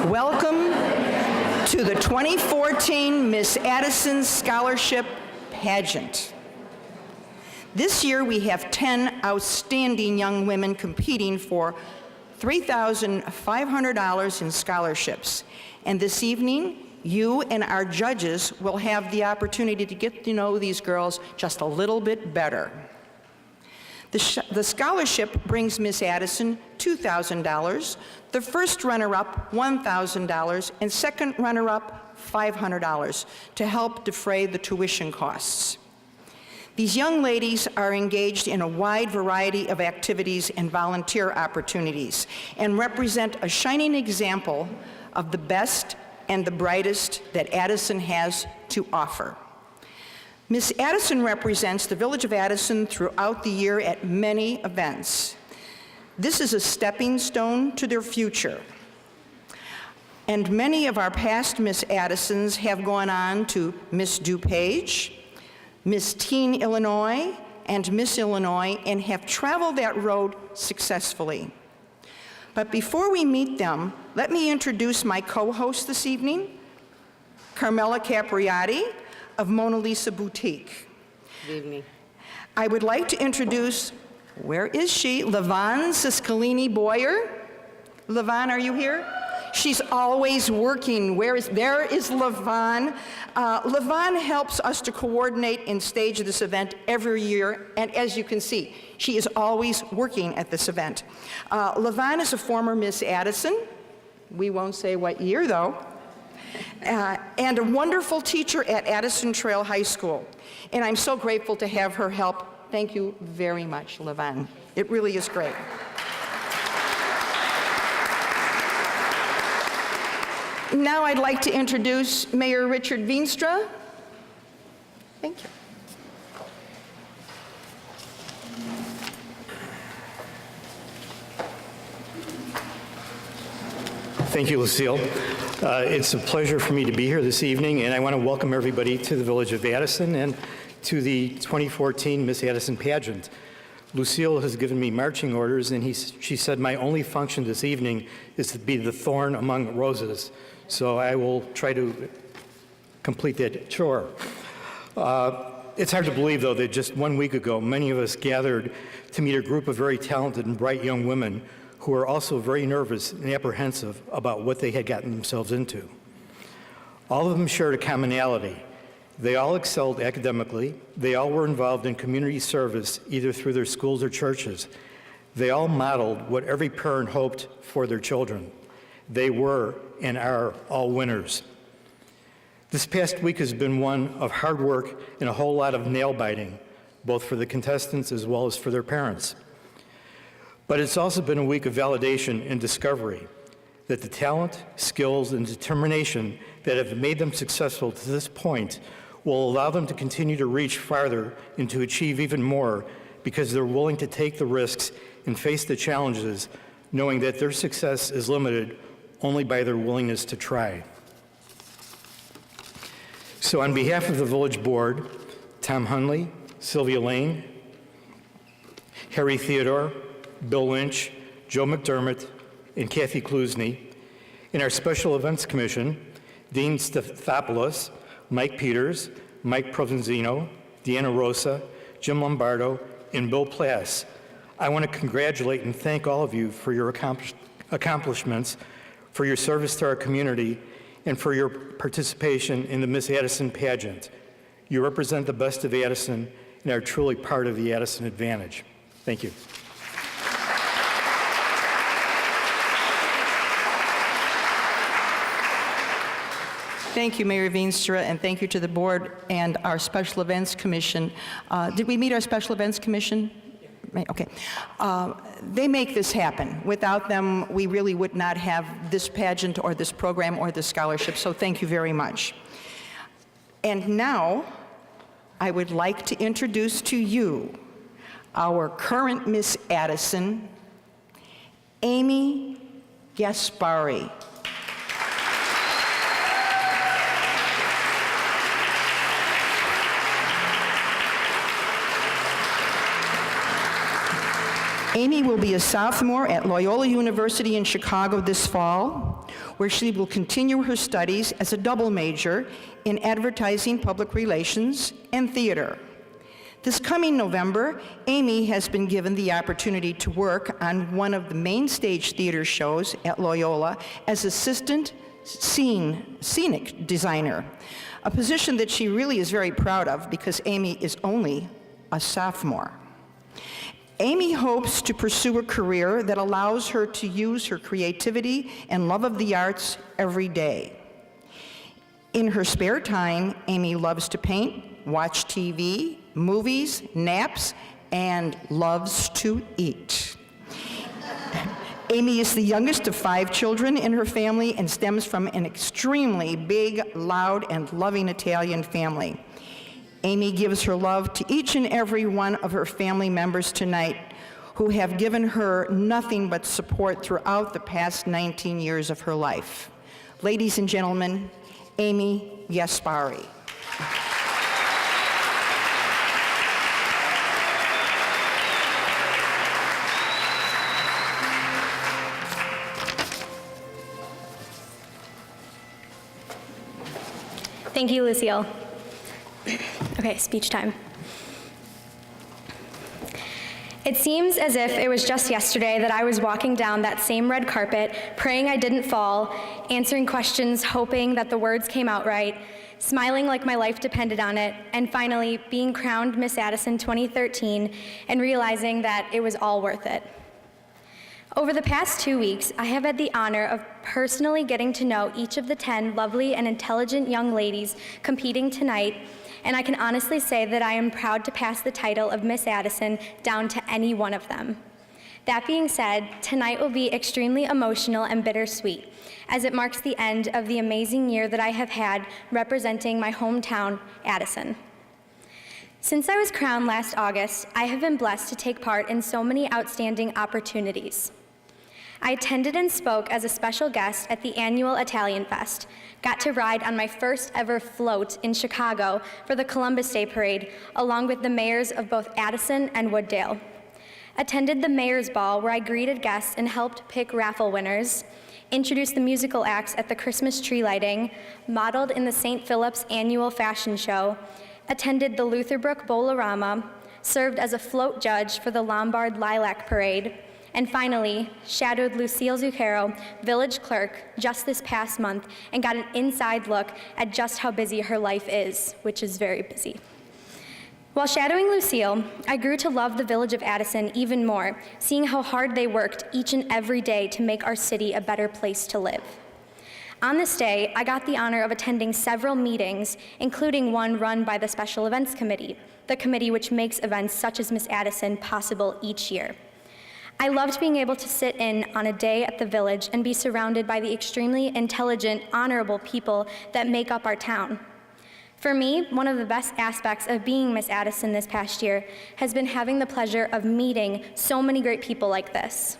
Welcome to the 2014 Miss Addison Scholarship Pageant. This year we have 10 outstanding young women competing for $3,500 in scholarships. And this evening, you and our judges will have the opportunity to get to know these girls just a little bit better. The scholarship brings Miss Addison $2,000, the first runner-up $1,000, and second runner-up $500 to help defray the tuition costs. These young ladies are engaged in a wide variety of activities and volunteer opportunities and represent a shining example of the best and the brightest that Addison has to offer. Miss Addison represents the Village of Addison throughout the year at many events. This is a stepping stone to their future. And many of our past Miss Addisons have gone on to Miss DuPage, Miss Teen Illinois, and Miss Illinois, and have traveled that road successfully. But before we meet them, let me introduce my co-host this evening, Carmela Capriati of Mona Lisa Boutique. Good evening. I would like to introduce, where is she? LaVon Ciscalini Boyer. LaVon, are you here? She's always working. There is LaVon. LaVon helps us to coordinate and stage this event every year, and as you can see, she is always working at this event. LaVon is a former Miss Addison. We won't say what year, though. And a wonderful teacher at Addison Trail High School. And I'm so grateful to have her help. Thank you very much, LaVon. It really is great. Now I'd like to introduce Mayor Richard Veenstra. Thank you. Thank you, Lucille. It's a pleasure for me to be here this evening, and I want to welcome everybody to the Village of Addison and to the 2014 Miss Addison Pageant. Lucille has given me marching orders, and she said my only function this evening is to be the thorn among roses. So I will try to complete that chore. It's hard to believe, though, that just 1 week ago, many of us gathered to meet a group of very talented and bright young women who are also very nervous and apprehensive about what they had gotten themselves into. All of them shared a commonality. They all excelled academically. They all were involved in community service, either through their schools or churches. They all modeled what every parent hoped for their children. They were and are all winners. This past week has been one of hard work and a whole lot of nail-biting, both for the contestants as well as for their parents. But it's also been a week of validation and discovery that the talent, skills, and determination that have made them successful to this point will allow them to continue to reach farther and to achieve even more because they're willing to take the risks and face the challenges, knowing that their success is limited only by their willingness to try. So on behalf of the Village Board, Tom Hunley, Sylvia Lane, Harry Theodore, Bill Lynch, Joe McDermott, and Kathy Klusny, and our Special Events Commission, Dean Stathopoulos, Mike Peters, Mike Provenzino, Deanna Rosa, Jim Lombardo, and Bill Plass. I want to congratulate and thank all of you for your accomplishments, for your service to our community, and for your participation in the Miss Addison pageant. You represent the best of Addison and are truly part of the Addison advantage. Thank you. Thank you, Mayor Veenstra, and thank you to the board and our Special Events Commission. Did we meet our Special Events Commission? Okay. They make this happen. Without them, we really would not have this pageant or this program or this scholarship, so thank you very much. And now, I would like to introduce to you our current Miss Addison, Amy Gaspari. Amy will be a sophomore at Loyola University in Chicago this fall, where she will continue her studies as a double major in advertising, public relations, and theater. This coming November, Amy has been given the opportunity to work on one of the main stage theater shows at Loyola as assistant scenic designer, a position that she really is very proud of because Amy is only a sophomore. Amy hopes to pursue a career that allows her to use her creativity and love of the arts every day. In her spare time, Amy loves to paint, watch TV, movies, naps, and loves to eat. Amy is the youngest of 5 children in her family and stems from an extremely big, loud, and loving Italian family. Amy gives her love to each and every one of her family members tonight who have given her nothing but support throughout the past 19 years of her life. Ladies and gentlemen, Amy Gaspari. Thank you, Lucille. Okay, speech time. It seems as if it was just yesterday that I was walking down that same red carpet, praying I didn't fall, answering questions, hoping that the words came out right, smiling like my life depended on it, and finally being crowned Miss Addison 2013 and realizing that it was all worth it. Over the past 2 weeks, I have had the honor of personally getting to know each of the 10 lovely and intelligent young ladies competing tonight, and I can honestly say that I am proud to pass the title of Miss Addison down to any one of them. That being said, tonight will be extremely emotional and bittersweet, as it marks the end of the amazing year that I have had representing my hometown, Addison. Since I was crowned last August, I have been blessed to take part in so many outstanding opportunities. I attended and spoke as a special guest at the annual Italian Fest, got to ride on my first ever float in Chicago for the Columbus Day Parade, along with the mayors of both Addison and Wooddale. Attended the Mayor's Ball, where I greeted guests and helped pick raffle winners, introduced the musical acts at the Christmas tree lighting, modeled in the St. Philip's annual fashion show, attended the Lutherbrook Bowl-O-Rama, served as a float judge for the Lombard Lilac Parade, and finally, shadowed Lucille Zucchero, village clerk, just this past month and got an inside look at just how busy her life is, which is very busy. While shadowing Lucille, I grew to love the village of Addison even more, seeing how hard they worked each and every day to make our city a better place to live. On this day, I got the honor of attending several meetings, including one run by the Special Events Committee, the committee which makes events such as Miss Addison possible each year. I loved being able to sit in on a day at the village and be surrounded by the extremely intelligent, honorable people that make up our town. For me, one of the best aspects of being Miss Addison this past year has been having the pleasure of meeting so many great people like this.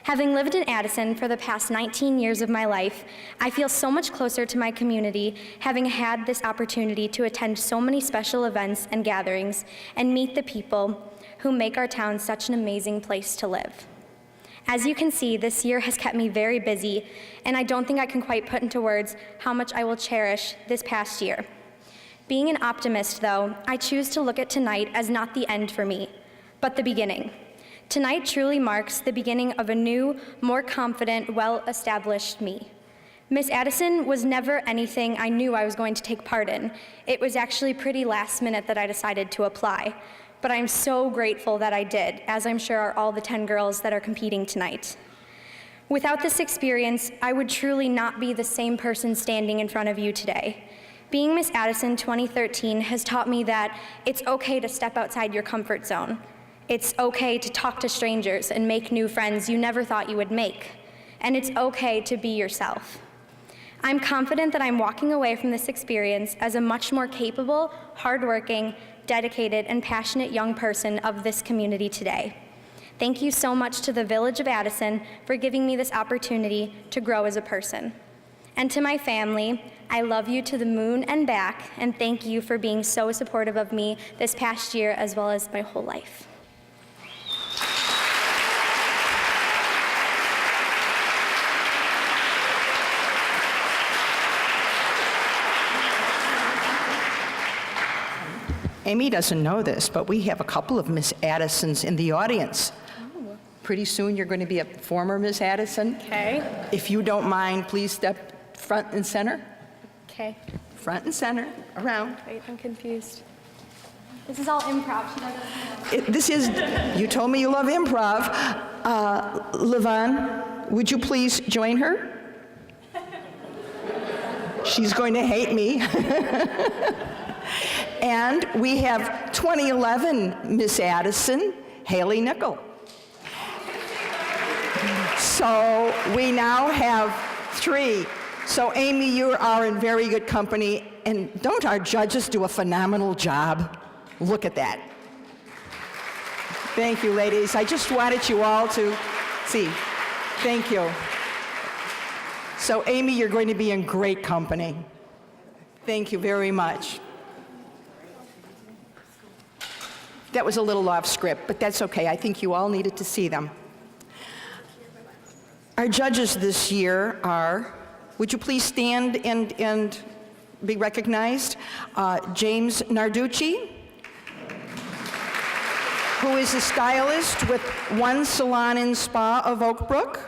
Having lived in Addison for the past 19 years of my life, I feel so much closer to my community, having had this opportunity to attend so many special events and gatherings and meet the people who make our town such an amazing place to live. As you can see, this year has kept me very busy, and I don't think I can quite put into words how much I will cherish this past year. Being an optimist, though, I choose to look at tonight as not the end for me, but the beginning. Tonight truly marks the beginning of a new, more confident, well-established me. Miss Addison was never anything I knew I was going to take part in. It was actually pretty last minute that I decided to apply. But I'm so grateful that I did, as I'm sure are all the 10 girls that are competing tonight. Without this experience, I would truly not be the same person standing in front of you today. Being Miss Addison 2013 has taught me that it's okay to step outside your comfort zone. It's okay to talk to strangers and make new friends you never thought you would make. And it's okay to be yourself. I'm confident that I'm walking away from this experience as a much more capable, hardworking, dedicated, and passionate young person of this community today. Thank you so much to the Village of Addison for giving me this opportunity to grow as a person. And to my family, I love you to the moon and back, and thank you for being so supportive of me this past year as well as my whole life. Amy doesn't know this, but we have a couple of Miss Addisons in the audience. Pretty soon you're going to be a former Miss Addison. Okay. If you don't mind, please step front and center. Okay. Front and center, around. Wait, I'm confused. This is all improv. She doesn't know. This is, you told me you love improv. Levon, would you please join her? She's going to hate me. And we have 2011 Miss Addison, Haley Nickel. So we now have 3. So Amy, you are in very good company, and don't our judges do a phenomenal job? Look at that. Thank you, ladies. I just wanted you all to see. Thank you. So Amy, you're going to be in great company. Thank you very much. That was a little off script, but that's okay. I think you all needed to see them. Our judges this year are, would you please stand and be recognized? James Narducci, who is a stylist with One Salon and Spa of Oak Brook,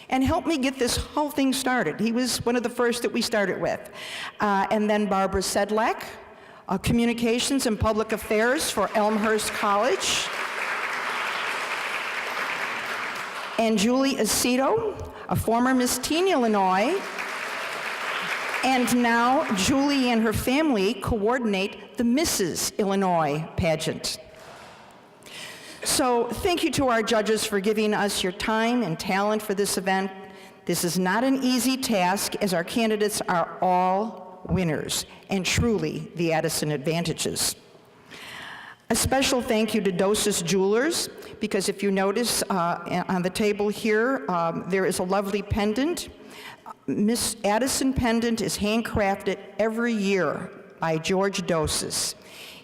and helped me get this whole thing started. He was one of the first that we started with. And then Barbara Sedlak, Communications and Public Affairs for Elmhurst College. And Julie Aceto, a former Miss Teen Illinois. And now Julie and her family coordinate the Mrs. Illinois pageant. So thank you to our judges for giving us your time and talent for this event. This is not an easy task, as our candidates are all winners, and truly the Addison advantages. A special thank you to Dosis Jewelers, because if you notice on the table here, there is a lovely pendant. Miss Addison pendant is handcrafted every year by George Dosis.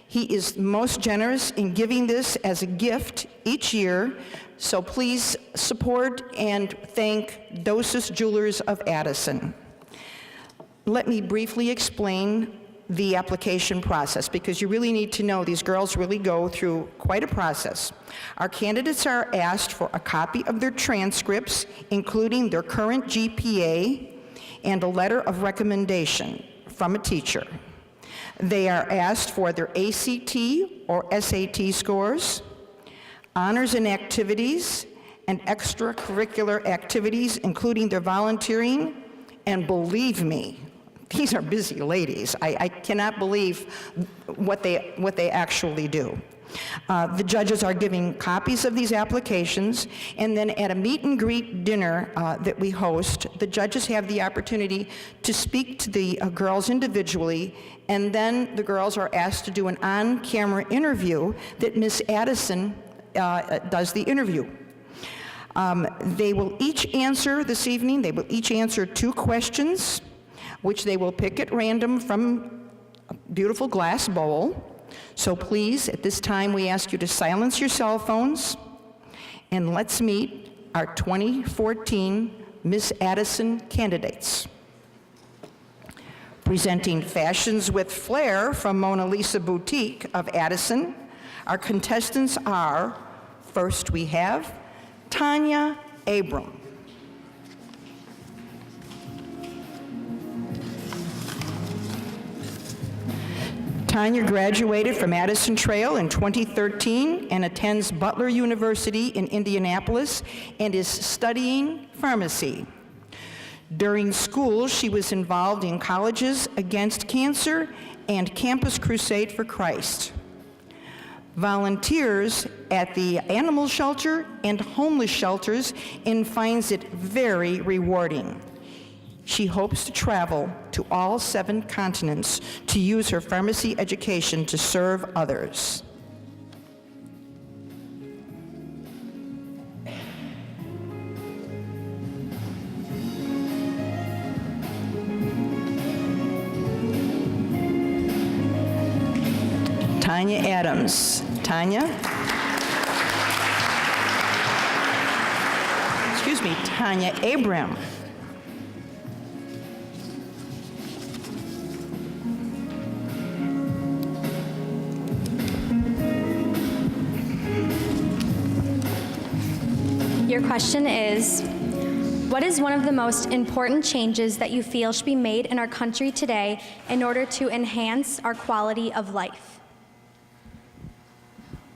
He is most generous in giving this as a gift each year, so please support and thank Dosis Jewelers of Addison. Let me briefly explain the application process, because you really need to know these girls really go through quite a process. Our candidates are asked for a copy of their transcripts, including their current GPA and a letter of recommendation from a teacher. They are asked for their ACT or SAT scores, honors and activities, and extracurricular activities, including their volunteering. And believe me, these are busy ladies. I cannot believe what they actually do. The judges are giving copies of these applications, and then at a meet and greet dinner that we host, the judges have the opportunity to speak to the girls individually, and then the girls are asked to do an on-camera interview that Miss Addison does the interview. They will each answer this evening, they will each answer 2 questions, which they will pick at random from a beautiful glass bowl. So please, at this time, we ask you to silence your cell phones, and let's meet our 2014 Miss Addison candidates. Presenting Fashions with Flair from Mona Lisa Boutique of Addison, our contestants are, first we have Tanya Abram. Tanya graduated from Addison Trail in 2013 and attends Butler University in Indianapolis and is studying pharmacy. During school, she was involved in Colleges Against Cancer and Campus Crusade for Christ. Volunteers at the animal shelter and homeless shelters and finds it very rewarding. She hopes to travel to all 7 continents to use her pharmacy education to serve others. Tanya Adams. Tanya? Excuse me, Tanya Abram. Your question is, what is one of the most important changes that you feel should be made in our country today in order to enhance our quality of life?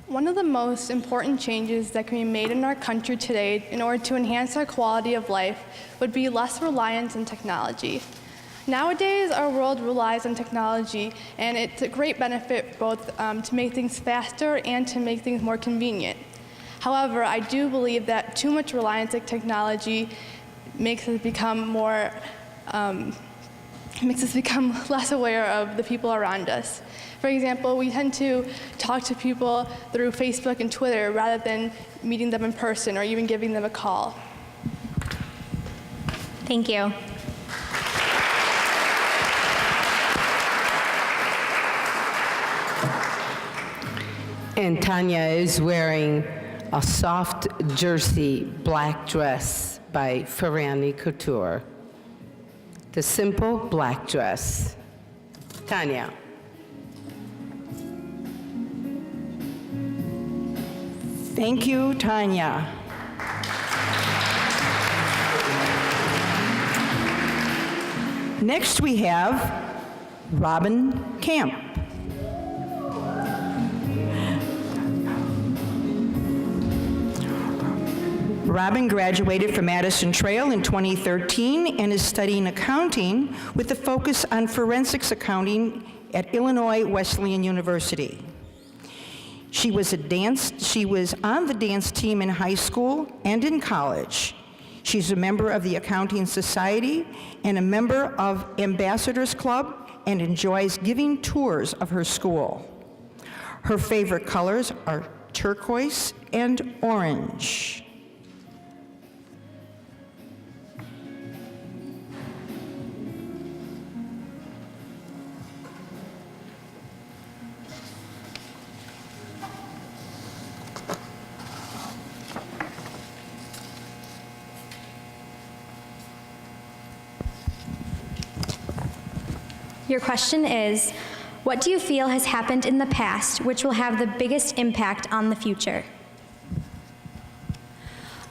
One of the most important changes that can be made in our country today in order to enhance our quality of life would be less reliance on technology. Nowadays, our world relies on technology, and it's a great benefit both to make things faster and to make things more convenient. However, I do believe that too much reliance on technology makes us become less aware of the people around us. For example, we tend to talk to people through Facebook and Twitter rather than meeting them in person or even giving them a call. Thank you. And Tanya is wearing a soft jersey black dress by Ferrani Couture. The simple black dress. Tanya. Thank you, Tanya. Next we have Robin Camp. Robin graduated from Addison Trail in 2013 and is studying accounting with a focus on forensics accounting at Illinois Wesleyan University. She was on the dance team in high school and in college. She's a member of the Accounting Society and a member of Ambassadors Club and enjoys giving tours of her school. Her favorite colors are turquoise and orange. Your question is, what do you feel has happened in the past which will have the biggest impact on the future?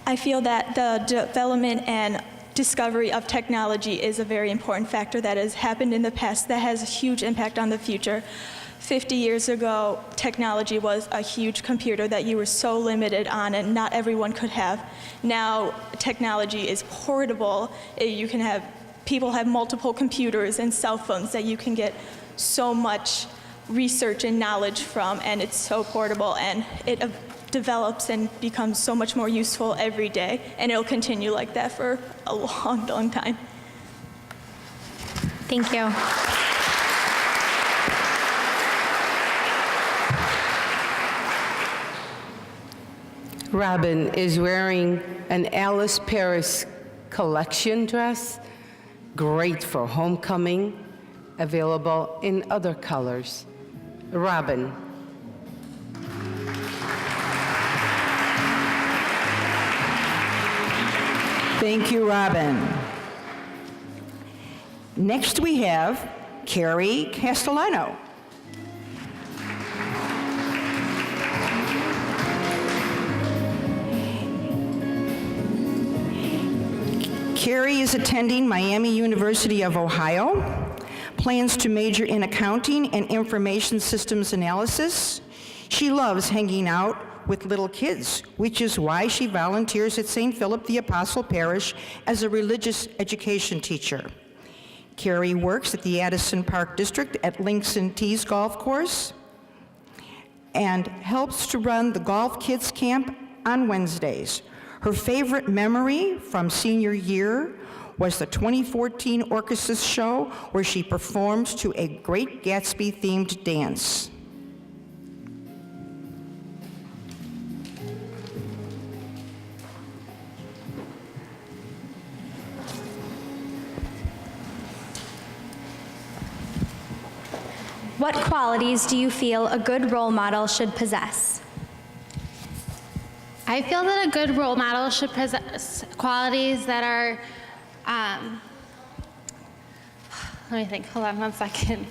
I feel that the development and discovery of technology is a very important factor that has happened in the past that has a huge impact on the future. 50 years ago, technology was a huge computer that you were so limited on and not everyone could have. Now, technology is portable. People have multiple computers and cell phones that you can get so much research and knowledge from, and it's so portable, and it develops and becomes so much more useful every day, and it'll continue like that for a long, long time. Thank you. Robin is wearing an Alice Paris collection dress, great for homecoming, available in other colors. Robin. Thank you, Robin. Next we have Carrie Castellano. Carrie is attending Miami University of Ohio, plans to major in accounting and information systems analysis. She loves hanging out with little kids, which is why she volunteers at St. Philip the Apostle Parish as a religious education teacher. Carrie works at the Addison Park District at Links and Tees Golf Course and helps to run the Golf Kids Camp on Wednesdays. Her favorite memory from senior year was the 2014 orchestra show where she performed to a Great Gatsby-themed dance. What qualities do you feel a good role model should possess? I feel that a good role model should possess qualities that are, let me think, hold on 1 second.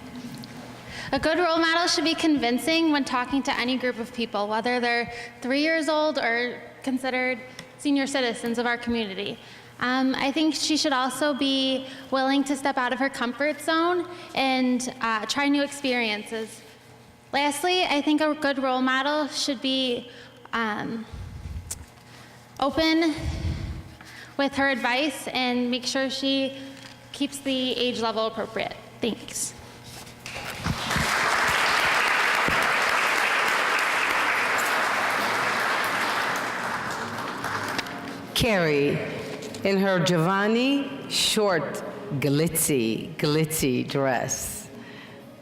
A good role model should be convincing when talking to any group of people, whether they're 3 years old or considered senior citizens of our community. I think she should also be willing to step out of her comfort zone and try new experiences. Lastly, I think a good role model should be open with her advice and make sure she keeps the age level appropriate. Thanks. Carrie, in her Giovanni short glitzy dress.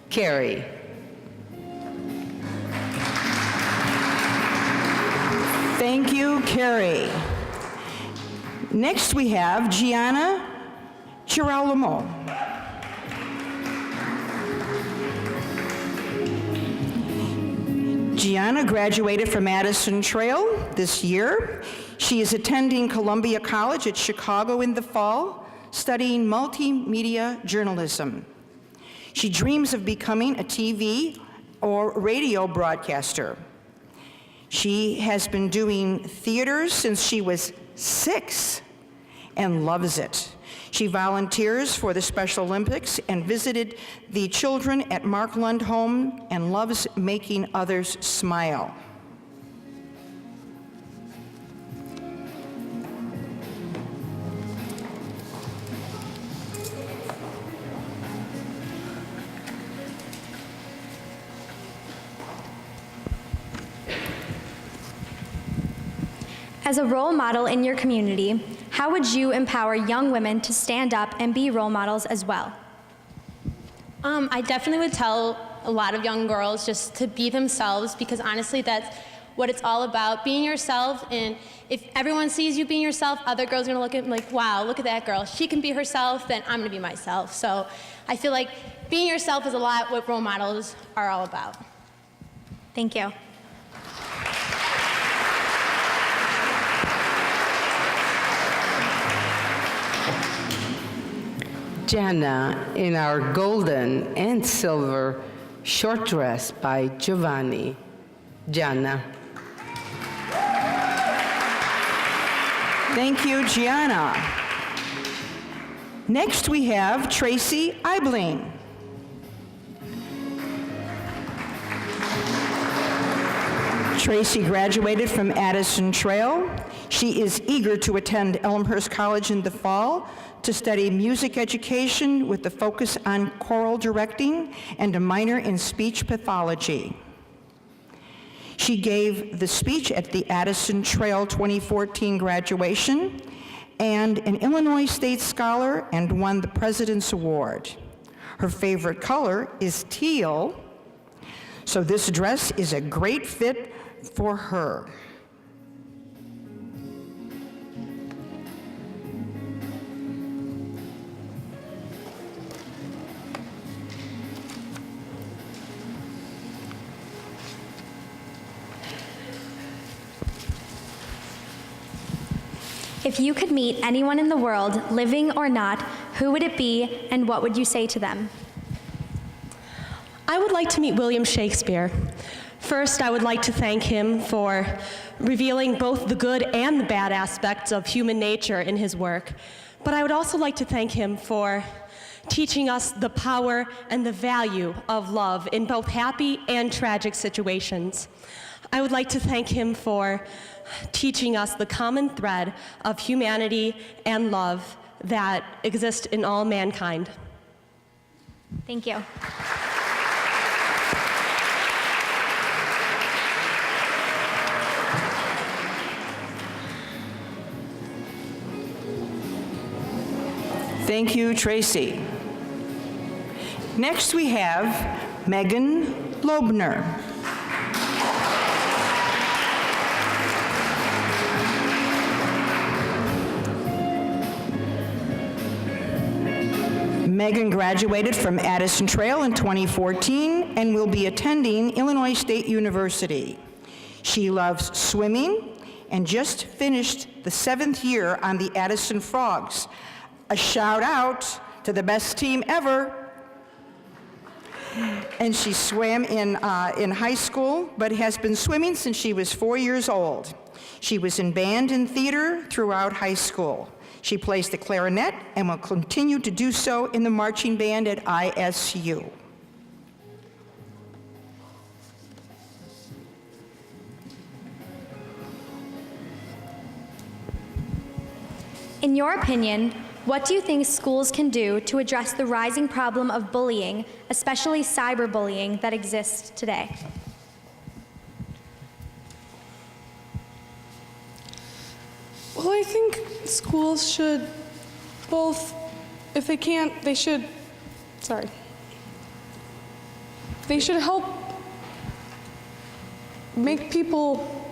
Carrie. Thank you, Carrie. Next we have Gianna Girolamo. Gianna graduated from Addison Trail this year. She is attending Columbia College at Chicago in the fall, studying multimedia journalism. She dreams of becoming a TV or radio broadcaster. She has been doing theater since she was 6 and loves it. She volunteers for the Special Olympics and visited the children at Mark Lund Home and loves making others smile. As a role model in your community, how would you empower young women to stand up and be role models as well? I definitely would tell a lot of young girls just to be themselves, because honestly that's what it's all about, being yourself. And if everyone sees you being yourself, other girls are gonna look at them like, wow, look at that girl, she can be herself, then I'm gonna be myself. So I feel like being yourself is a lot what role models are all about. Thank you. Jana in our golden and silver short dress by Giovanni. Jana. Thank you, Gianna. Next we have Tracy Eibling. Tracy graduated from Addison Trail. She is eager to attend Elmhurst College in the fall to study music education with a focus on choral directing and a minor in speech pathology. She gave the speech at the Addison Trail 2014 graduation and an Illinois State Scholar and won the President's Award. Her favorite color is teal, so this dress is a great fit for her. If you could meet anyone in the world, living or not, who would it be and what would you say to them? I would like to meet William Shakespeare. First, I would like to thank him for revealing both the good and the bad aspects of human nature in his work. But I would also like to thank him for teaching us the power and the value of love in both happy and tragic situations. I would like to thank him for teaching us the common thread of humanity and love that exist in all mankind. Thank you. Thank you, Tracy. Next we have Megan Lobner. Megan graduated from Addison Trail in 2014 and will be attending Illinois State University. She loves swimming and just finished the 7th year on the Addison Frogs. A shout out to the best team ever. And she swam in high school, but has been swimming since she was 4 years old. She was in band and theater throughout high school. She plays the clarinet and will continue to do so in the marching band at ISU. In your opinion, what do you think schools can do to address the rising problem of bullying, especially cyberbullying, that exists today? Well, I think schools should both, if they can't, they should help make people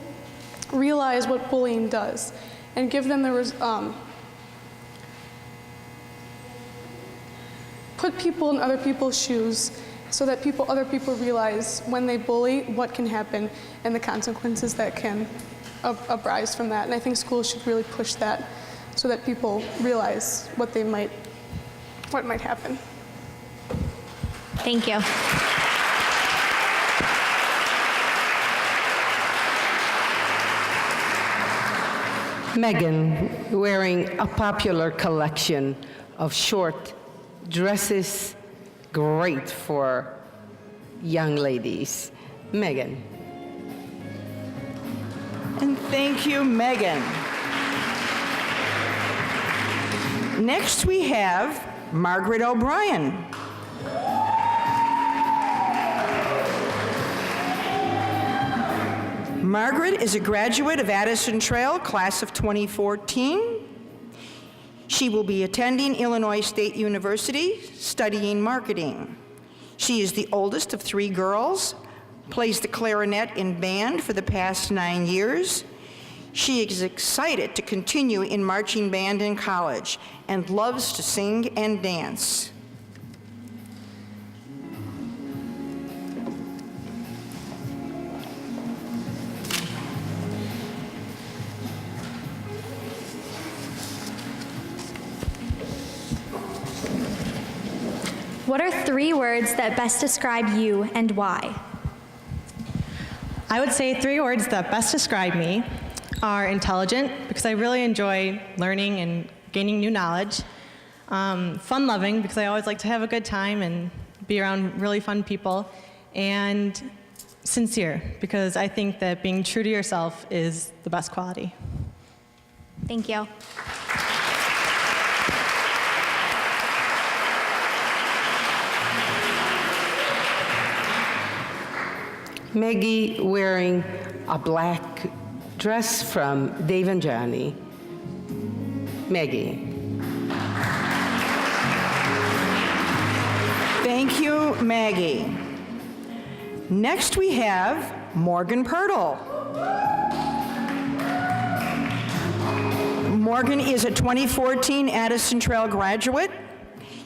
realize what bullying does and give them the, put people in other people's shoes so that other people realize when they bully what can happen and the consequences that can arise from that. And I think schools should really push that so that people realize what might happen. Thank you. Megan, wearing a popular collection of short dresses, great for young ladies. Megan. And thank you, Megan. Next we have Margaret O'Brien. Margaret is a graduate of Addison Trail, class of 2014. She will be attending Illinois State University, studying marketing. She is the oldest of 3 girls, plays the clarinet in band for the past 9 years. She is excited to continue in marching band in college and loves to sing and dance. What are 3 words that best describe you and why? I would say 3 words that best describe me are intelligent, because I really enjoy learning and gaining new knowledge. Fun-loving, because I always like to have a good time and be around really fun people. And sincere, because I think that being true to yourself is the best quality. Thank you. Maggie, wearing a black dress from Dave and Johnny. Maggie. Thank you, Maggie. Next we have Morgan Pirtle. Morgan is a 2014 Addison Trail graduate.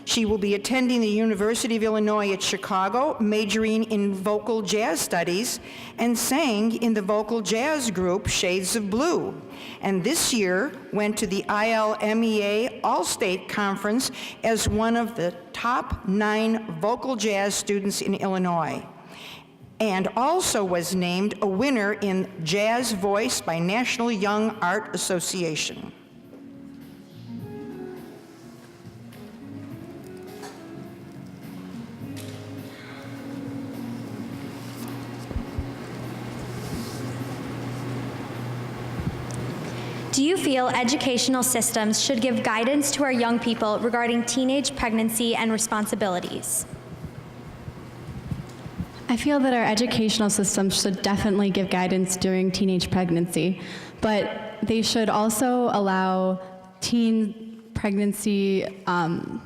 She will be attending the University of Illinois at Chicago, majoring in vocal jazz studies, and sang in the vocal jazz group Shades of Blue. And this year went to the ILMEA All-State Conference as one of the top 9 vocal jazz students in Illinois, and also was named a winner in Jazz Voice by National Young Art Association. Do you feel educational systems should give guidance to our young people regarding teenage pregnancy and responsibilities? I feel that our educational systems should definitely give guidance during teenage pregnancy, but they should also allow teen pregnancy,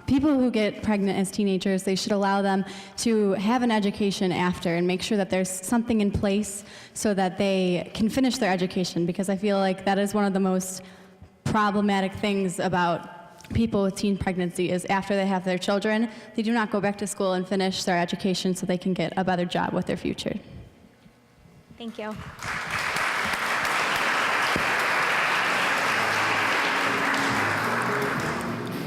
people who get pregnant as teenagers, they should allow them to have an education after and make sure that there's something in place so that they can finish their education, because I feel like that is one of the most problematic things about people with teen pregnancy is after they have their children, they do not go back to school and finish their education so they can get a better job with their future. Thank you.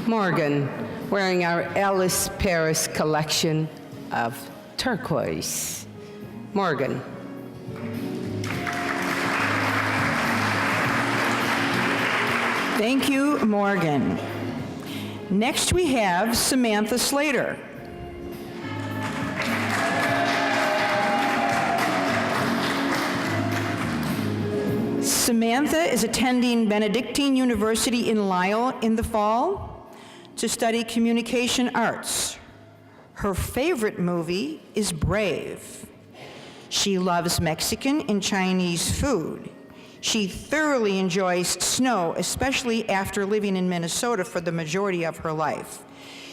Morgan, wearing our Alice Paris collection of turquoise. Morgan. Thank you, Morgan. Next, we have Samantha Slater. Samantha is attending Benedictine University in Lisle in the fall to study communication arts. Her favorite movie is Brave. She loves Mexican and Chinese food. She thoroughly enjoys snow, especially after living in Minnesota for the majority of her life.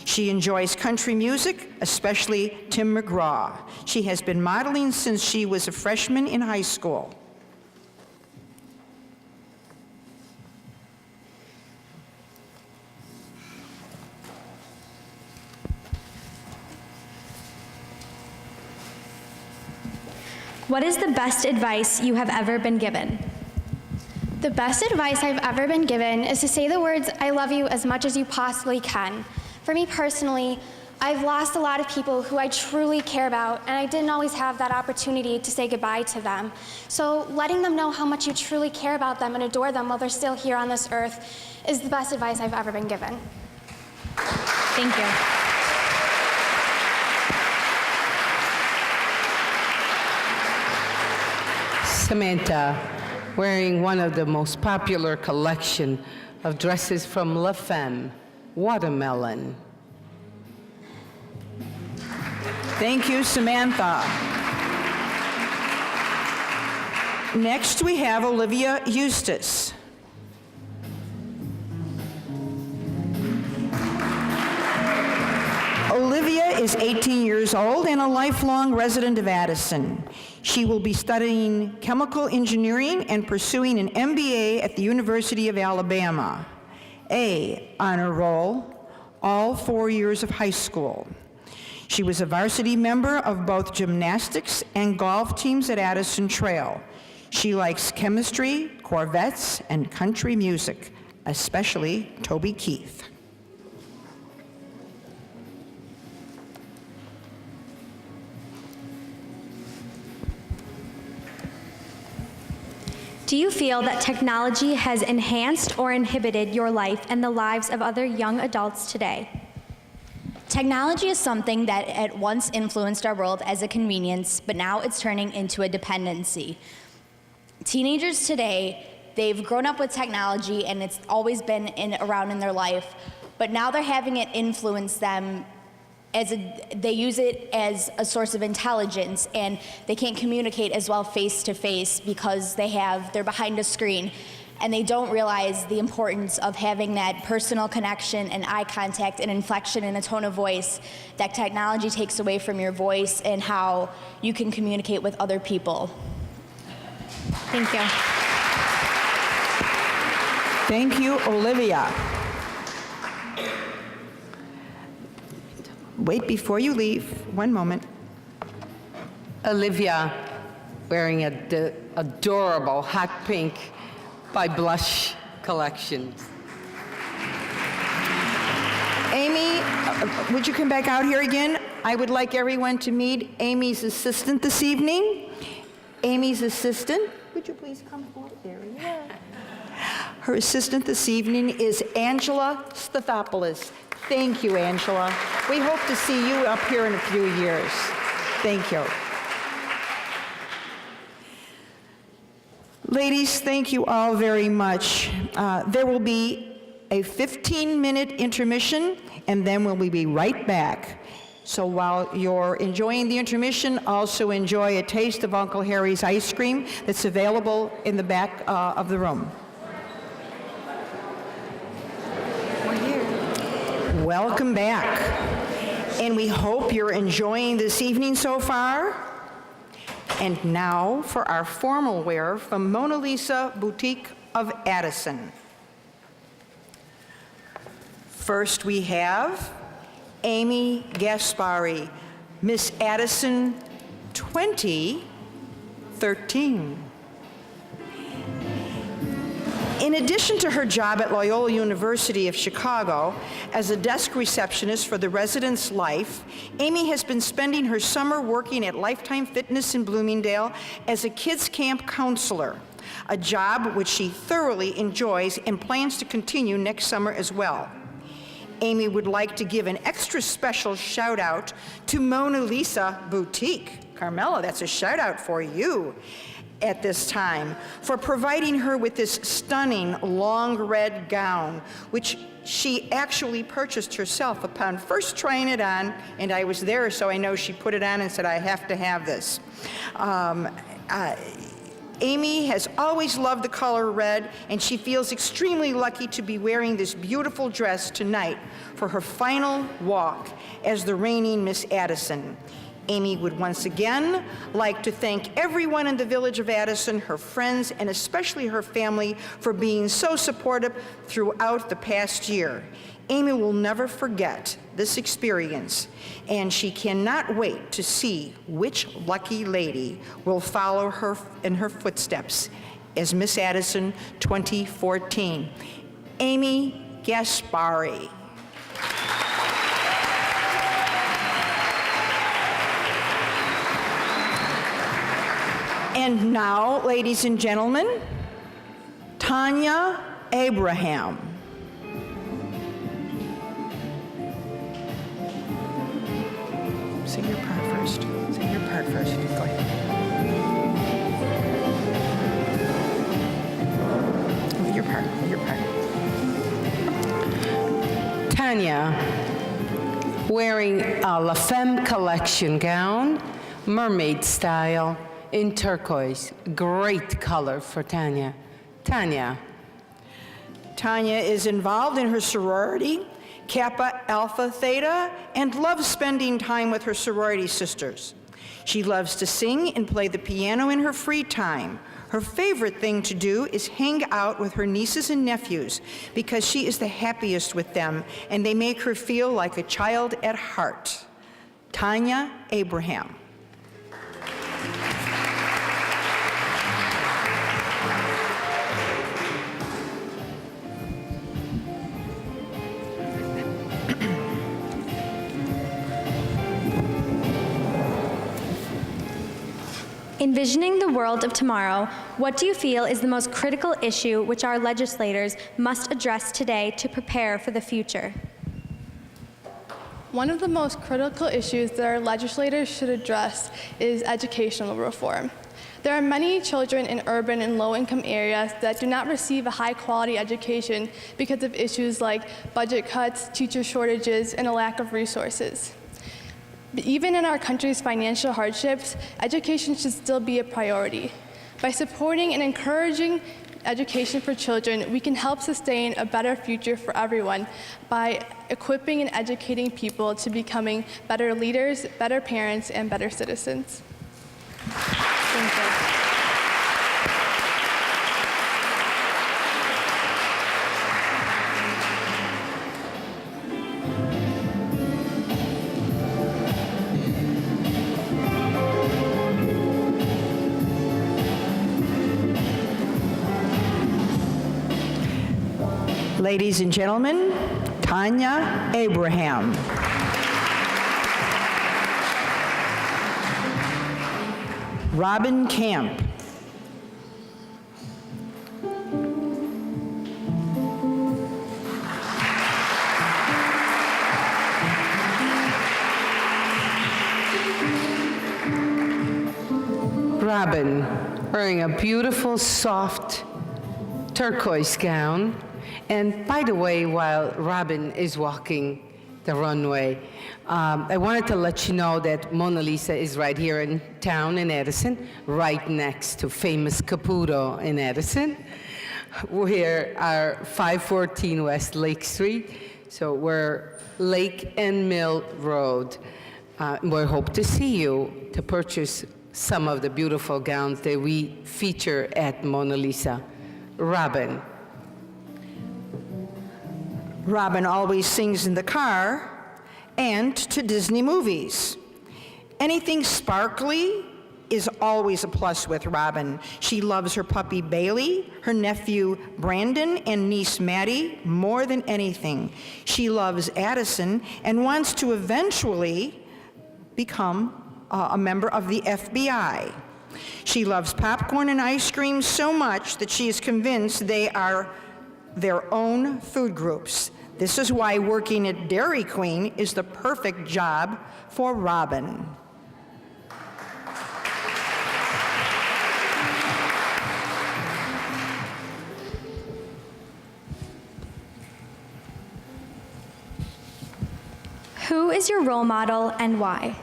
She enjoys country music, especially Tim McGraw. She has been modeling since she was a freshman in high school. What is the best advice you have ever been given? The best advice I've ever been given is to say the words, "I love you," as much as you possibly can. For me personally, I've lost a lot of people who I truly care about, and I didn't always have that opportunity to say goodbye to them. So letting them know how much you truly care about them and adore them while they're still here on this earth is the best advice I've ever been given. Thank you. Samantha, wearing one of the most popular collection of dresses from La Femme, Watermelon. Thank you, Samantha. Next, we have Olivia Eustace. Olivia is 18 years old and a lifelong resident of Addison. She will be studying chemical engineering and pursuing an MBA at the University of Alabama. A honor roll, all 4 years of high school. She was a varsity member of both gymnastics and golf teams at Addison Trail. She likes chemistry, Corvettes, and country music, especially Toby Keith. Do you feel that technology has enhanced or inhibited your life and the lives of other young adults today? Technology is something that at once influenced our world as a convenience, but now it's turning into a dependency. Teenagers today, they've grown up with technology and it's always been around in their life, but now they're having it influence them they use it as a source of intelligence, and they can't communicate as well face to face because they're behind a screen, and they don't realize the importance of having that personal connection and eye contact and inflection and a tone of voice that technology takes away from your voice and how you can communicate with other people. Thank you. Thank you, Olivia. Wait before you leave, one moment. Olivia, wearing the adorable hot pink by Blush collection. Amy, would you come back out here again? I would like everyone to meet Amy's assistant this evening. Amy's assistant, would you please come forward? There you are. Her assistant this evening is Angela Stathopoulos. Thank you, Angela. We hope to see you up here in a few years. Thank you. Ladies, thank you all very much. There will be a 15-minute intermission, and then we'll be right back. So while you're enjoying the intermission, also enjoy a taste of Uncle Harry's ice cream that's available in the back of the room. Welcome back. And we hope you're enjoying this evening so far. And now for our formal wear from Mona Lisa Boutique of Addison. First we have Amy Gaspari, Miss Addison 2013. In addition to her job at Loyola University of Chicago as a desk receptionist for the Residence Life, Amy has been spending her summer working at Lifetime Fitness in Bloomingdale as a kids camp counselor. a job which she thoroughly enjoys and plans to continue next summer as well. Amy would like to give an extra special shout out to Mona Lisa Boutique. Carmela, that's a shout out for you at this time, for providing her with this stunning long red gown, which she actually purchased herself upon first trying it on, and I was there, so I know she put it on and said, I have to have this. Amy has always loved the color red, and she feels extremely lucky to be wearing this beautiful dress tonight for her final walk as the reigning Miss Addison. Amy would once again like to thank everyone in the village of Addison, her friends, and especially her family for being so supportive throughout the past year. Amy will never forget this experience, and she cannot wait to see which lucky lady will follow her in her footsteps as Miss Addison 2014. Amy Gaspari. And now, ladies and gentlemen, Tanya Abraham. Say your part first. Say your part first. Go ahead. Your part. Your part. Tanya, wearing a La Femme collection gown, mermaid style, in turquoise. Great color for Tanya. Tanya. Tanya is involved in her sorority, Kappa Alpha Theta, and loves spending time with her sorority sisters. She loves to sing and play the piano in her free time. Her favorite thing to do is hang out with her nieces and nephews because she is the happiest with them and they make her feel like a child at heart. Tanya Abraham. Envisioning the world of tomorrow, what do you feel is the most critical issue which our legislators must address today to prepare for the future? One of the most critical issues that our legislators should address is educational reform. There are many children in urban and low-income areas that do not receive a high-quality education because of issues like budget cuts, teacher shortages, and a lack of resources. But even in our country's financial hardships, education should still be a priority. By supporting and encouraging education for children, we can help sustain a better future for everyone by equipping and educating people to becoming better leaders, better parents, and better citizens. Thank you. Ladies and gentlemen, Tanya Abraham. Robin Camp. Robin, wearing a beautiful, soft turquoise gown. And by the way, while Robin is walking the runway, I wanted to let you know that Mona Lisa is right here in town in Addison, right next to famous Caputo in Addison. We are 514 West Lake Street, so we're Lake and Mill Road. We hope to see you to purchase some of the beautiful gowns that we feature at Mona Lisa. Robin. Robin always sings in the car and to Disney movies. Anything sparkly is always a plus with Robin. She loves her puppy Bailey, her nephew Brandon, and niece Maddie more than anything. She loves Addison and wants to eventually become a member of the FBI. She loves popcorn and ice cream so much that she is convinced they are their own food groups. This is why working at Dairy Queen is the perfect job for Robin. Who is your role model and why?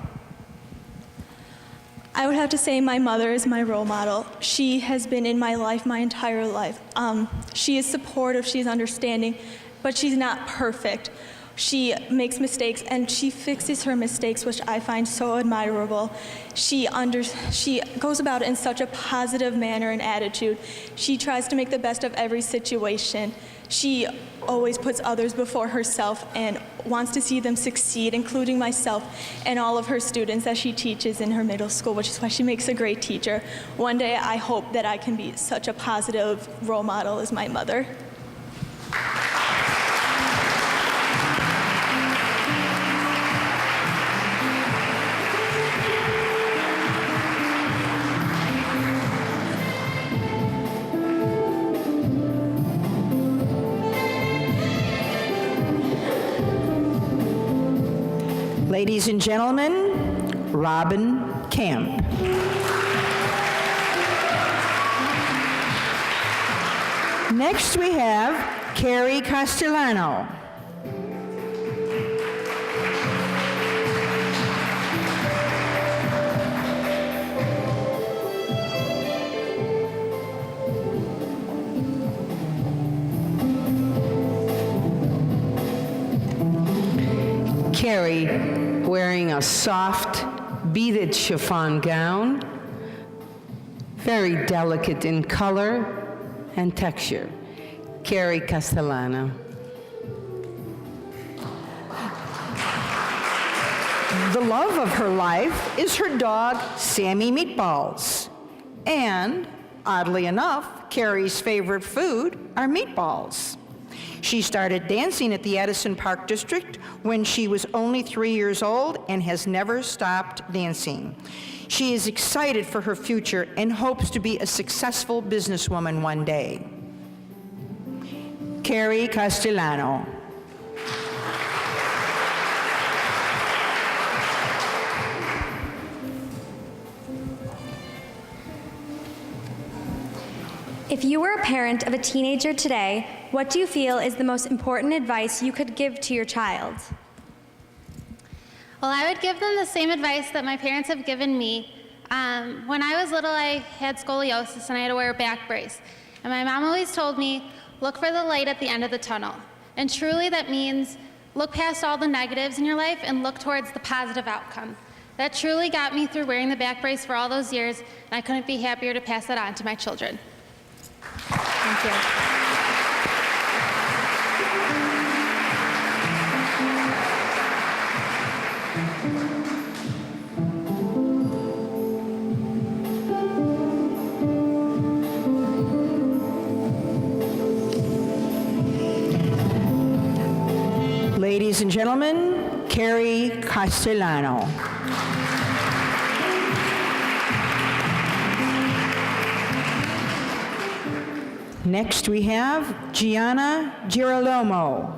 I would have to say my mother is my role model. She has been in my life my entire life. She is supportive, she's understanding, but she's not perfect. She makes mistakes and she fixes her mistakes, which I find so admirable. She goes about it in such a positive manner and attitude. She tries to make the best of every situation. She always puts others before herself and wants to see them succeed, including myself and all of her students that she teaches in her middle school, which is why she makes a great teacher. One day I hope that I can be such a positive role model as my mother. Ladies and gentlemen, Robin Camp. Next we have Carrie Castellano. Carrie, wearing a soft, beaded chiffon gown, very delicate in color and texture. Carrie Castellano. The love of her life is her dog, Sammy Meatballs. And, oddly enough, Carrie's favorite food are meatballs. She started dancing at the Addison Park District when she was only 3 years old and has never stopped dancing. She is excited for her future and hopes to be a successful businesswoman one day. Carrie Castellano. If you were a parent of a teenager today, what do you feel is the most important advice you could give to your child? Well, I would give them the same advice that my parents have given me. When I was little, I had scoliosis and I had to wear a back brace. And my mom always told me, look for the light at the end of the tunnel. And truly that means look past all the negatives in your life and look towards the positive outcome. That truly got me through wearing the back brace for all those years, and I couldn't be happier to pass that on to my children. Thank you. Ladies and gentlemen, Carrie Castellano. Next we have Gianna Girolamo.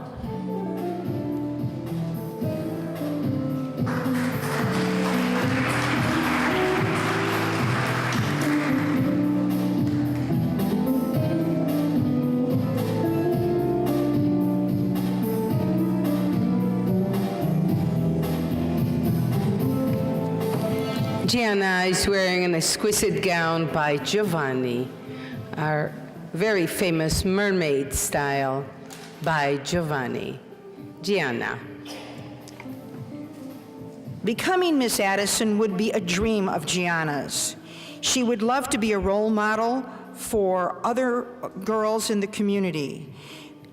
Gianna is wearing an exquisite gown by Giovanni, our very famous mermaid style by Giovanni. Gianna. Becoming Miss Addison would be a dream of Gianna's. She would love to be a role model for other girls in the community,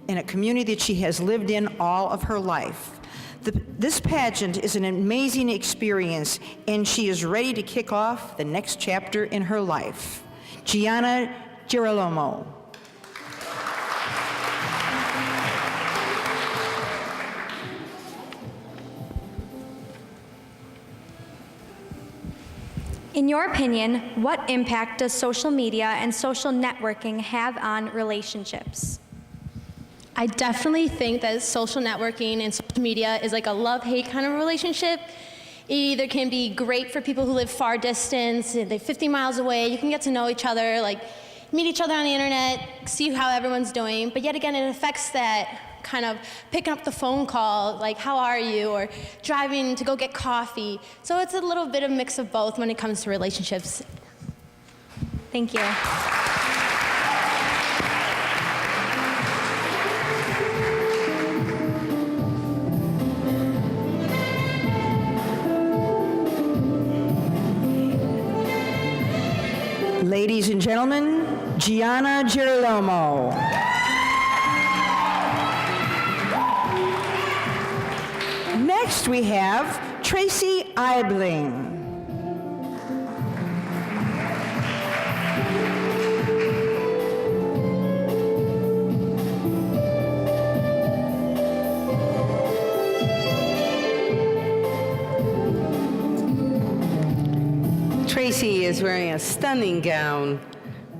in a community that she has lived in all of her life. This pageant is an amazing experience, and she is ready to kick off the next chapter in her life. Gianna Girolamo. In your opinion, what impact does social media and social networking have on relationships? I definitely think that social networking and social media is like a love-hate kind of relationship. It either can be great for people who live far distance, they're 50 miles away, you can get to know each other, like meet each other on the internet, see how everyone's doing, but yet again it affects that kind of picking up the phone call, like how are you, or driving to go get coffee. So it's a little bit of mix of both when it comes to relationships. Thank you. Ladies and gentlemen, Gianna Girolamo. Next we have Tracy Eibling. Tracy is wearing a stunning gown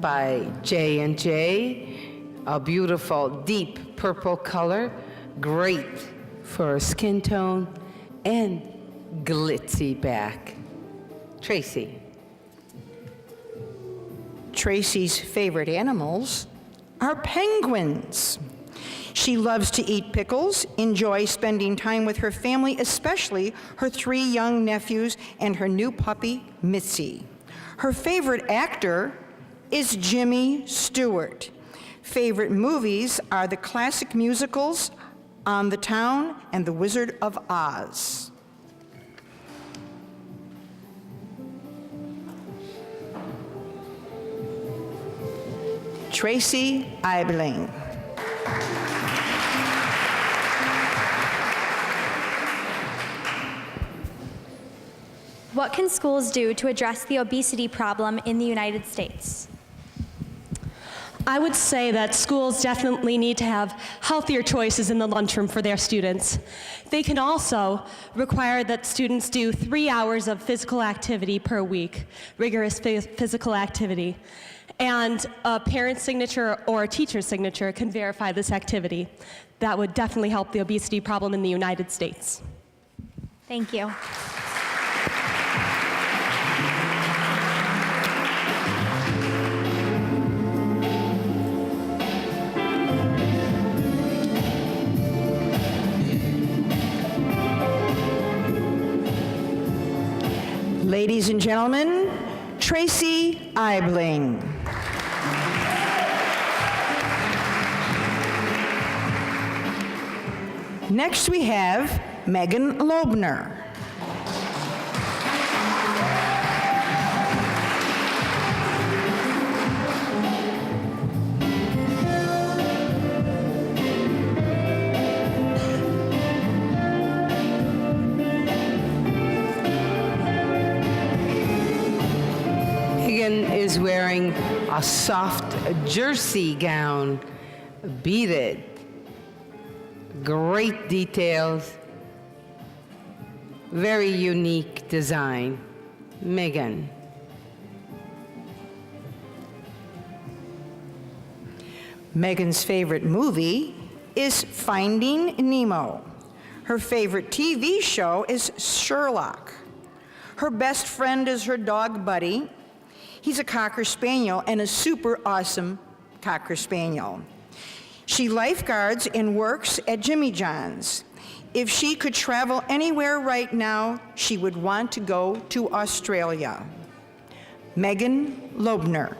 by J&J, a beautiful deep purple color, great for a skin tone, and glitzy back. Tracy. Tracy's favorite animals are penguins. She loves to eat pickles, enjoy spending time with her family, especially her 3 young nephews and her new puppy, Mitzi. Her favorite actor is Jimmy Stewart. Favorite movies are the classic musicals On the Town and The Wizard of Oz. Tracy Eibling. What can schools do to address the obesity problem in the United States? I would say that schools definitely need to have healthier choices in the lunchroom for their students. They can also require that students do 3 hours of physical activity per week, rigorous physical activity. And a parent's signature or a teacher's signature can verify this activity. That would definitely help the obesity problem in the United States. Thank you. Ladies and gentlemen, Tracy Eibling. Next we have Megan Loebner. Megan is wearing a soft jersey gown, beaded. Great details, very unique design. Megan. Megan's favorite movie is Finding Nemo. Her favorite TV show is Sherlock. Her best friend is her dog Buddy. He's a Cocker Spaniel and a super awesome Cocker Spaniel. She lifeguards and works at Jimmy John's. If she could travel anywhere right now, she would want to go to Australia. Megan Loebner.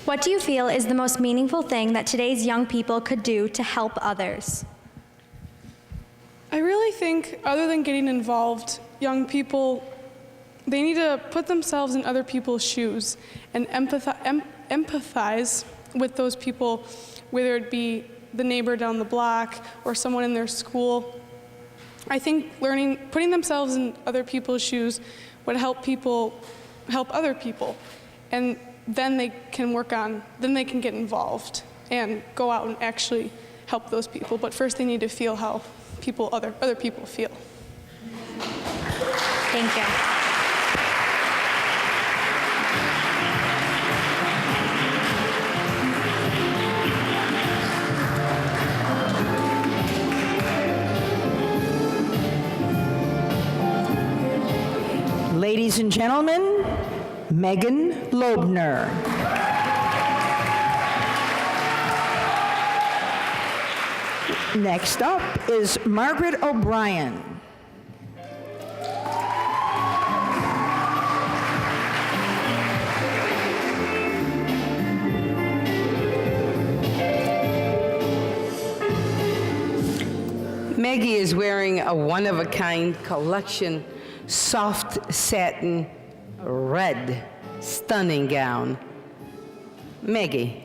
What do you feel is the most meaningful thing that today's young people could do to help others? I really think, other than getting involved, young people, they need to put themselves in other people's shoes and empathize with those people, whether it be the neighbor down the block or someone in their school. I think putting themselves in other people's shoes would help other people. And then they can get involved and go out and actually help those people. But first they need to feel how other people feel. Thank you. Ladies and gentlemen, Megan Loebner. Next up is Margaret O'Brien. Maggie is wearing a one-of-a-kind collection soft satin red stunning gown. Maggie.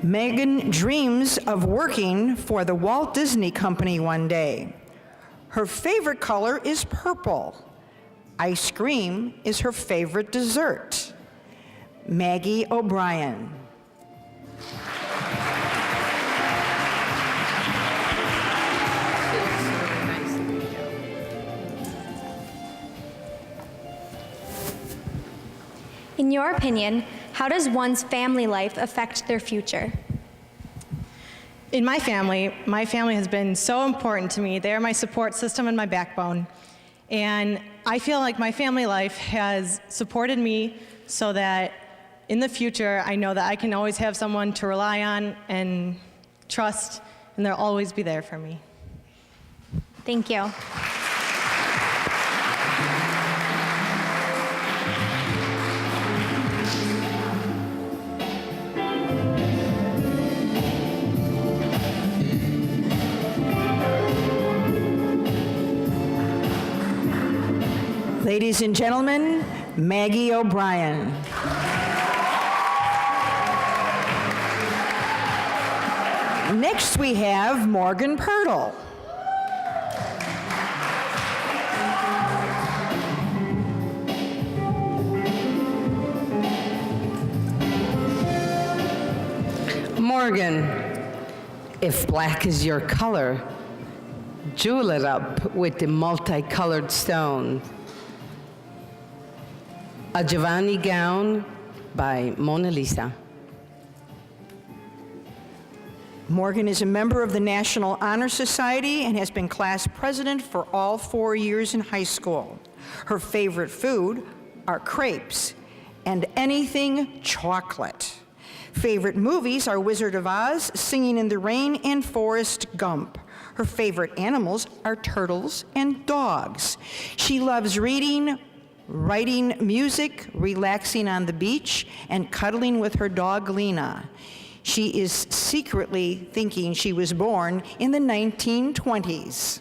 Megan dreams of working for the Walt Disney Company one day. Her favorite color is purple. Ice cream is her favorite dessert. Maggie O'Brien. In your opinion, how does one's family life affect their future? In my family has been so important to me. They are my support system and my backbone. And I feel like my family life has supported me so that in the future, I know that I can always have someone to rely on and trust, and they'll always be there for me. Thank you. Ladies and gentlemen, Maggie O'Brien. Next we have Morgan Pirtle. Morgan, if black is your color, jewel it up with the multicolored stone. A Giovanni gown by Mona Lisa. Morgan is a member of the National Honor Society and has been class president for all 4 years in high school. Her favorite food are crepes and anything chocolate. Favorite movies are Wizard of Oz, Singing in the Rain, and Forrest Gump. Her favorite animals are turtles and dogs. She loves reading, writing music, relaxing on the beach, and cuddling with her dog Lena. She is secretly thinking she was born in the 1920s.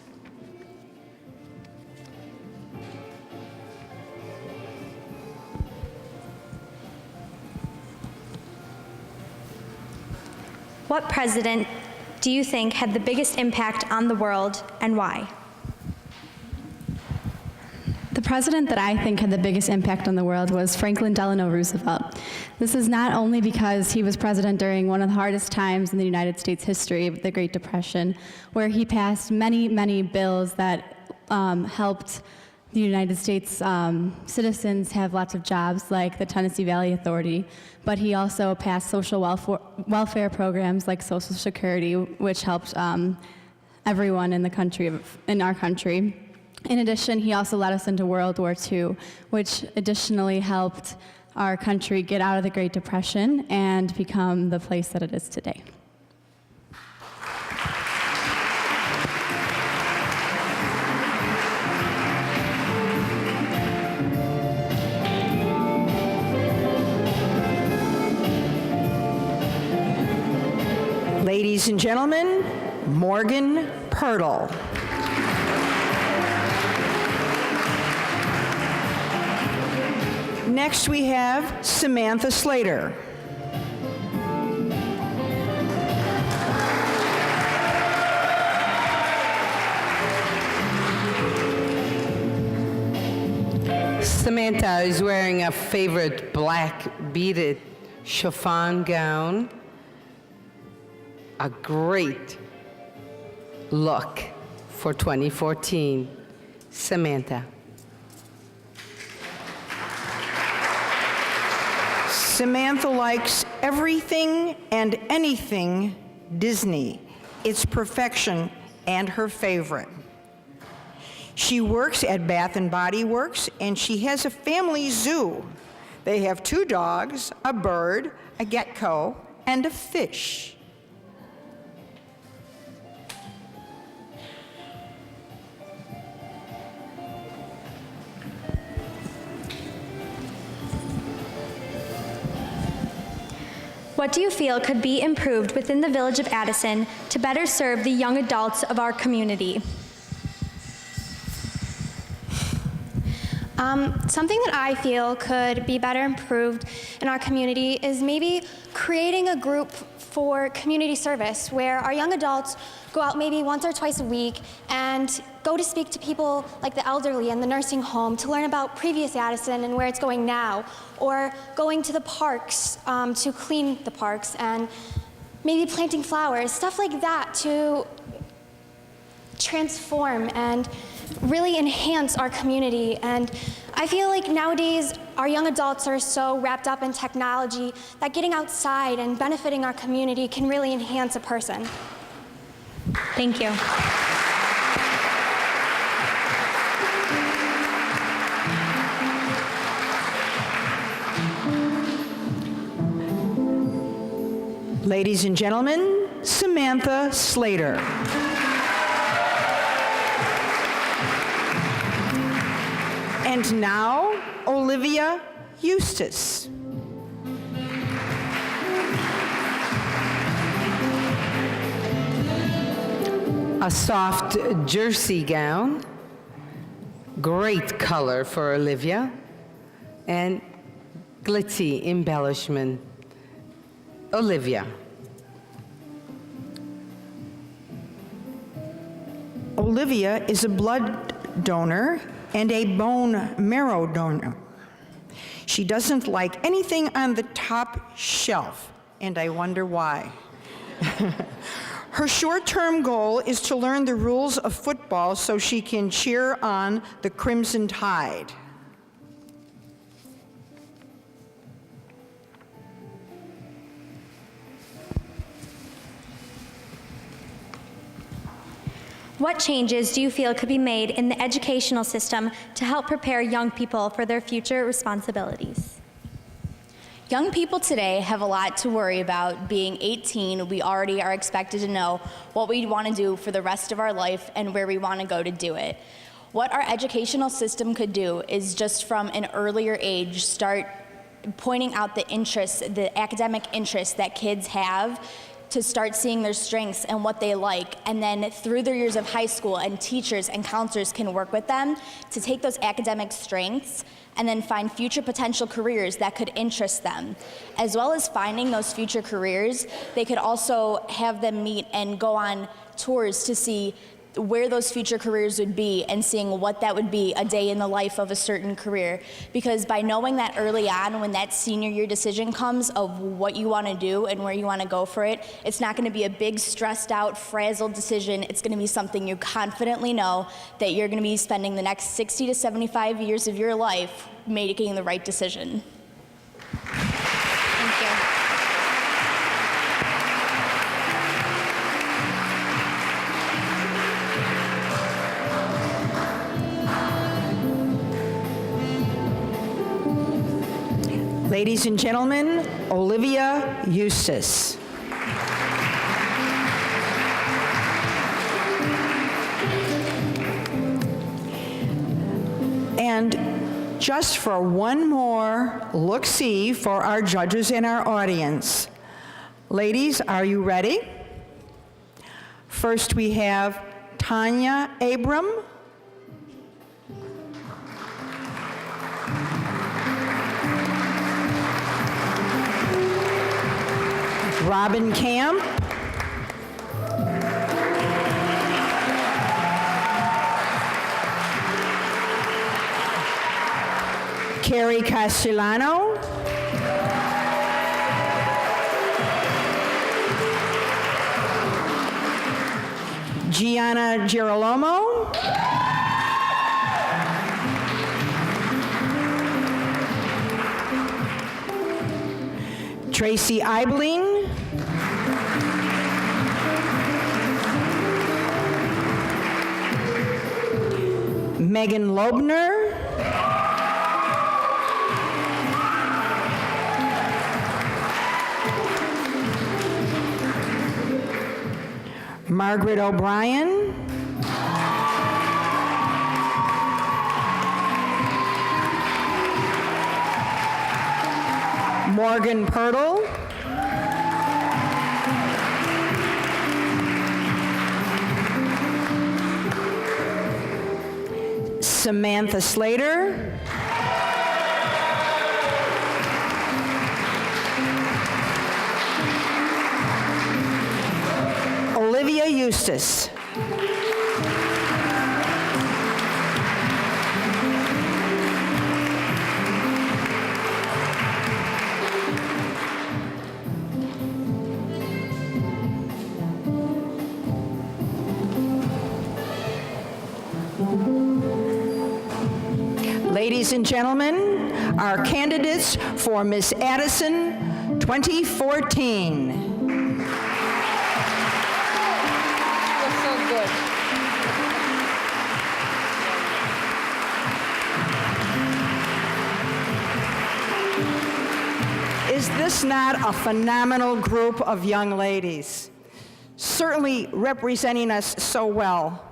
What president do you think had the biggest impact on the world and why? The president that I think had the biggest impact on the world was Franklin Delano Roosevelt. This is not only because he was president during one of the hardest times in the United States history, the Great Depression, where he passed many, many bills that helped the United States citizens have lots of jobs, like the Tennessee Valley Authority, but he also passed social welfare programs like Social Security, which helped everyone in our country. In addition, he also led us into World War II, which additionally helped our country get out of the Great Depression and become the place that it is today. Ladies and gentlemen, Morgan Pirtle. Next we have Samantha Slater. Samantha is wearing a favorite black beaded chiffon gown. A great look for 2014. Samantha. Samantha likes everything and anything Disney. It's perfection and her favorite. She works at Bath & Body Works, and she has a family zoo. They have 2 dogs, a bird, a gecko, and a fish. What do you feel could be improved within the Village of Addison to better serve the young adults of our community? Something that I feel could be better improved in our community is maybe creating a group for community service where our young adults go out maybe once or twice a week and go to speak to people like the elderly and the nursing home to learn about previous Addison and where it's going now, or going to the parks to clean the parks and maybe planting flowers, stuff like that to transform and really enhance our community. And I feel like nowadays our young adults are so wrapped up in technology that getting outside and benefiting our community can really enhance a person. Thank you. Ladies and gentlemen, Samantha Slater. And now, Olivia Eustace. A soft jersey gown, great color for Olivia, and glitzy embellishment. Olivia. Olivia is a blood donor and a bone marrow donor. She doesn't like anything on the top shelf, and I wonder why. Her short-term goal is to learn the rules of football so she can cheer on the Crimson Tide. What changes do you feel could be made in the educational system to help prepare young people for their future responsibilities? Young people today have a lot to worry about. Being 18, we already are expected to know what we want to do for the rest of our life and where we want to go to do it. What our educational system could do is just from an earlier age start pointing out the interests, the academic interests that kids have, to start seeing their strengths and what they like, and then through their years of high school, and teachers and counselors can work with them to take those academic strengths and then find future potential careers that could interest them. As well as finding those future careers, they could also have them meet and go on tours to see where those future careers would be and seeing what that would be a day in the life of a certain career. Because by knowing that early on, when that senior year decision comes of what you want to do and where you want to go for it, it's not going to be a big stressed out, frazzled decision. It's going to be something you confidently know that you're going to be spending the next 60 to 75 years of your life making the right decision. Thank you. Ladies and gentlemen, Olivia Eustace. And just for one more look-see for our judges and our audience. Ladies, are you ready? First we have Tanya Abram. Robin Camp. Carrie Castellano. Gianna Girolamo. Tracy Eibling. Megan Lobner. Margaret O'Brien. Morgan Pirtle. Samantha Slater. Olivia Eustace. Ladies and gentlemen, our candidates for Miss Addison 2014. Is this not a phenomenal group of young ladies? Certainly representing us so well.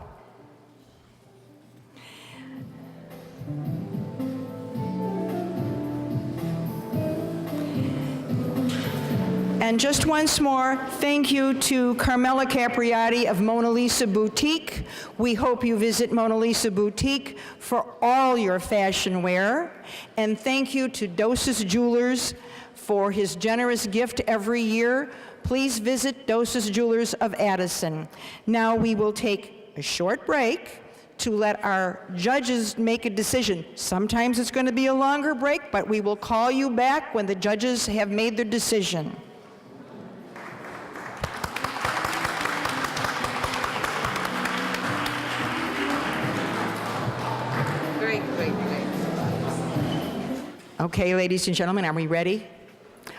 And just once more, thank you to Carmela Capriati of Mona Lisa Boutique. We hope you visit Mona Lisa Boutique for all your fashion wear. And thank you to Doses Jewelers for his generous gift every year. Please visit Doses Jewelers of Addison. Now we will take a short break to let our judges make a decision. Sometimes it's going to be a longer break, but we will call you back when the judges have made their decision. Okay, ladies and gentlemen, are we ready?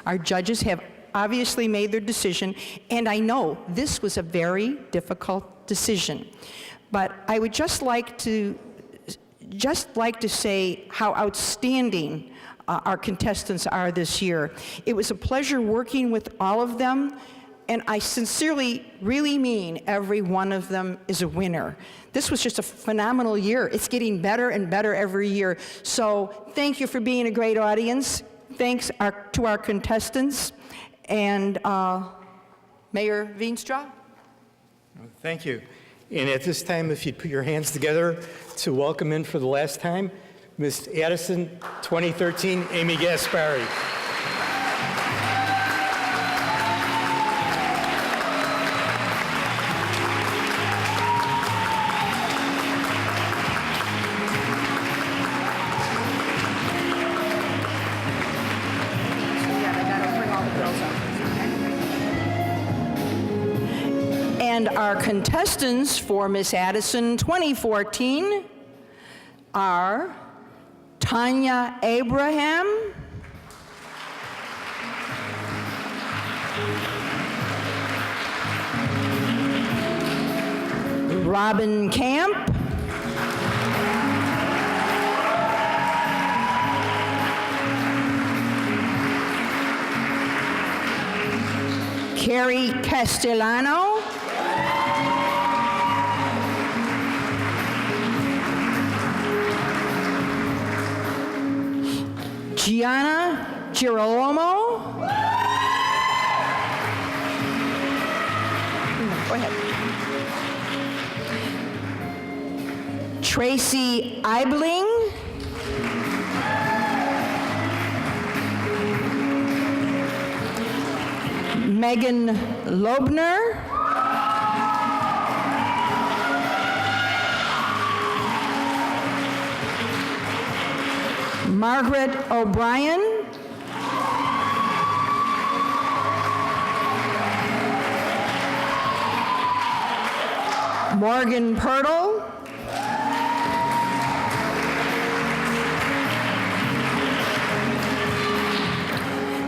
Our judges have obviously made their decision, and I know this was a very difficult decision. But I would just like to say how outstanding our contestants are this year. It was a pleasure working with all of them, and I sincerely really mean every one of them is a winner. This was just a phenomenal year. It's getting better and better every year. So thank you for being a great audience. Thanks to our contestants. And Mayor Veenstra? Thank you. And at this time, if you'd put your hands together to welcome in for the last time, Miss Addison 2013, Amy Gaspari. And our contestants for Miss Addison 2014 are Tanya Abraham, Robin Camp, Carrie Castellano, Gianna Girolamo. Go ahead. Tracy Eibling. Megan Lobner. Margaret O'Brien. Morgan Pirtle.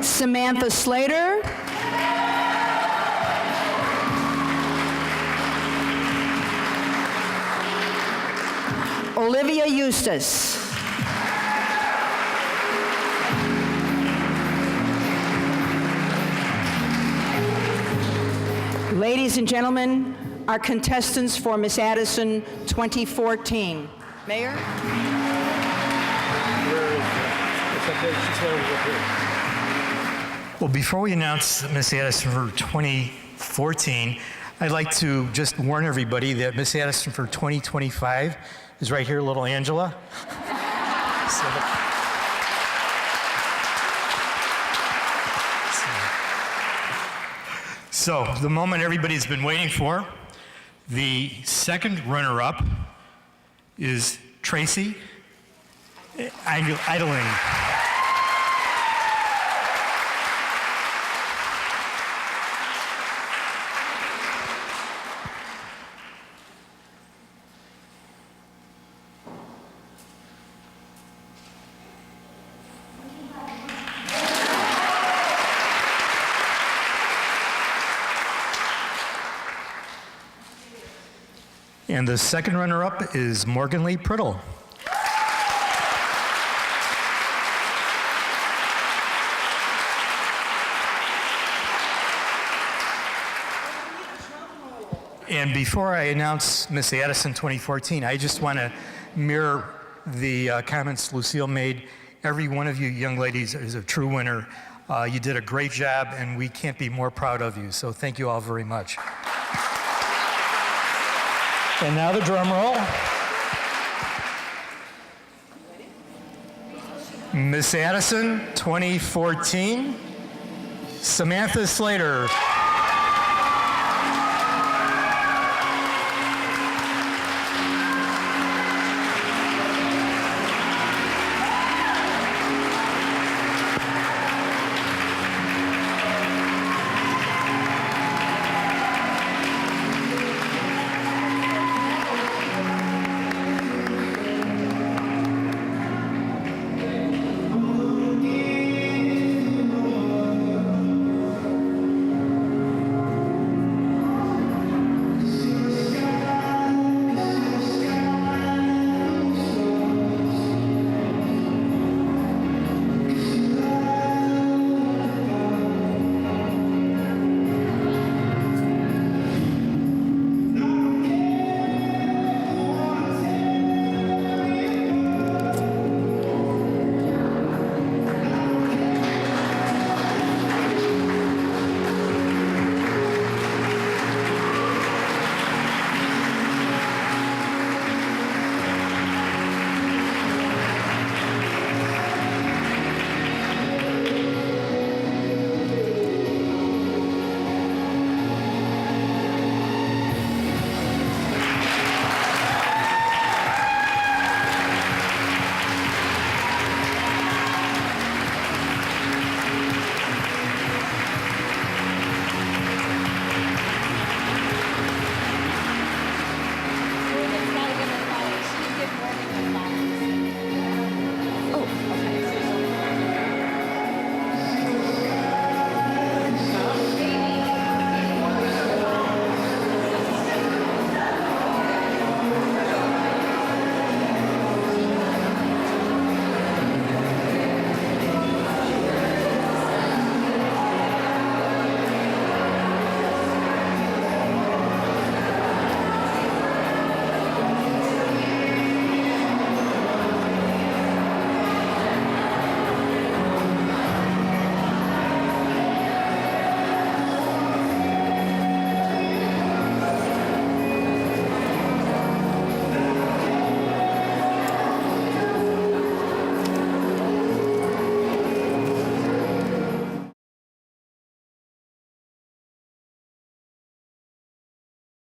Samantha Slater. Olivia Eustace. Ladies and gentlemen, our contestants for Miss Addison 2014. Mayor? Well, before we announce Miss Addison for 2014, I'd like to just warn everybody that Miss Addison for 2025 is right here, little Angela. So, the moment everybody's been waiting for, the second runner-up is Tracy Idling. And the second runner-up is Morgan Lee Priddle. And before I announce Miss Addison 2014, I just want to mirror the comments Lucille made. Every one of you young ladies is a true winner. You did a great job, and we can't be more proud of you. So thank you all very much. And now the drum roll. Miss Addison 2014, Samantha Slater.